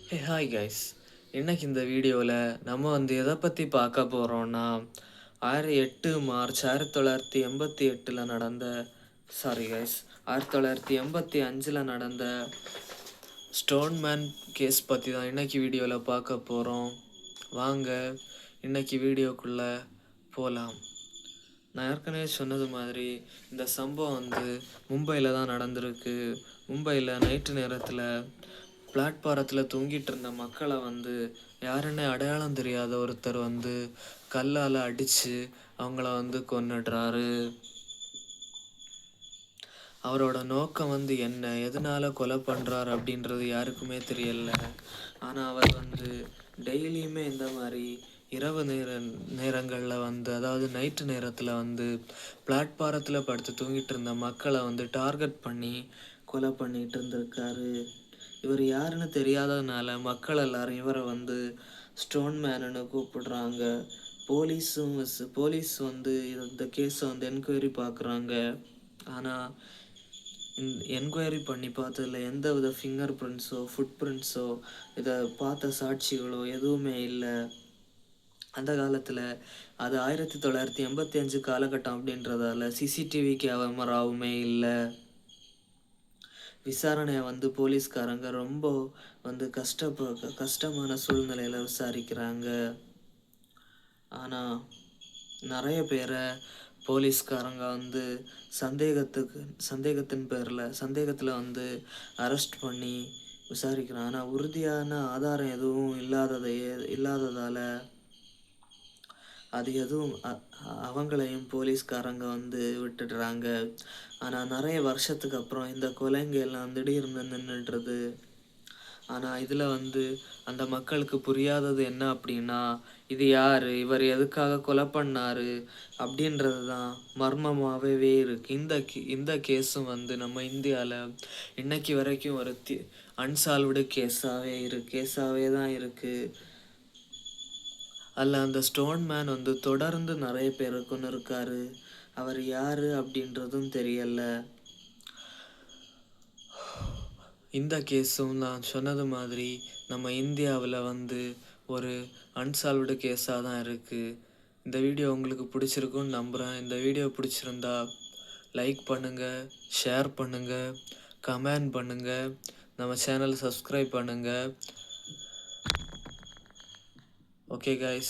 Hey hi guys. இன்னைக்கு இந்த வீடியோவில் நம்ம எதை பற்றி பார்க்க போகிறோம்னா 8 மார்ச் 1988 நடந்த சாரி கைஸ் 1985 நடந்த ஸ்டோன்மேன் கேஸ் பற்றி தான் இன்னைக்கு வீடியோவில் பார்க்க போகிறோம். வாங்க இன்னைக்கு வீடியோக்குள்ளே போகலாம். நான் ஏற்கனவே சொன்னது மாதிரி இந்த சம்பவம் மும்பையில் தான் நடந்திருக்கு. மும்பையில் நைட்டு நேரத்தில் பிளாட்பாரத்தில் தூங்கிட்டு இருந்த மக்களை யாருன்னு அடையாளம் தெரியாத ஒருத்தர் கல்லால் அடித்து அவங்கள கொன்னுடுறாரு. அவரோட நோக்கம் என்ன, எதனால கொலை பண்ணுறாரு அப்படின்றது யாருக்குமே தெரியல. ஆனால் அவர் டெய்லியுமே இந்த மாதிரி இரவு நேரங்களில் அதாவது நைட்டு நேரத்தில் பிளாட்பாரத்தில் படுத்து தூங்கிட்டு இருந்த மக்களை டார்கெட் பண்ணி கொலை பண்ணிகிட்டு இருந்திருக்காரு. இவர் யாருன்னு தெரியாததுனால மக்கள் எல்லாரும் இவரை ஸ்டோன் மேனுன்னு கூப்பிடுறாங்க. போலீஸ் இந்த கேஸை என்கொயரி பார்க்குறாங்க. ஆனால் என்கொயரி பண்ணி பார்த்ததில் எந்த வித ஃபிங்கர் பிரிண்ட்ஸோ ஃபுட் பிரிண்ட்ஸோ இதை பார்த்த சாட்சிகளோ எதுவுமே இல்லை. அந்த காலத்தில் அது 1985 காலகட்டம் அப்படின்றதால சிசிடிவி கேமராவுமே இல்லை. விசாரணையை போலீஸ்காரங்க ரொம்ப கஷ்டமான சூழ்நிலையில் விசாரிக்கிறாங்க. ஆனால் நிறைய பேரை போலீஸ்காரங்க சந்தேகத்தின் சந்தேகத்தில் அரெஸ்ட் பண்ணி விசாரிக்கிறாங்க. ஆனால் உறுதியான ஆதாரம் எதுவும் இல்லாததால் அது எதுவும் அவங்களையும் போலீஸ்காரங்க விட்டுடுறாங்க. ஆனால் நிறைய வருஷத்துக்கு அப்புறம் இந்த கொலைங்க எல்லாம் திடீர்னு நின்றுடுறது. ஆனால் இதில் அந்த மக்களுக்கு புரியாதது என்ன அப்படின்னா, இது யார், இவர் எதுக்காக கொலை பண்ணார் அப்படின்றது தான் மர்மமாகவே இருக்குது. இந்த கேஸும் நம்ம இந்தியாவில் இன்னைக்கு வரைக்கும் ஒரு அன்சால்வ்டு கேஸாகவே தான் இருக்குது. அதில் அந்த ஸ்டோன் மேன் தொடர்ந்து நிறைய பேரை கொண்டு இருக்காரு. அவர் யார் அப்படின்றதும் தெரியலை. இந்த கேஸும் நான் சொன்னது மாதிரி நம்ம இந்தியாவில் ஒரு அன்சால்வ்டு கேஸாக தான் இருக்குது. இந்த வீடியோ உங்களுக்கு பிடிச்சிருக்குன்னு நம்புகிறேன். இந்த வீடியோ பிடிச்சிருந்தா லைக் பண்ணுங்கள், ஷேர் பண்ணுங்கள், கமெண்ட் பண்ணுங்கள், நம்ம சேனலை சப்ஸ்கிரைப் பண்ணுங்கள். Okay guys.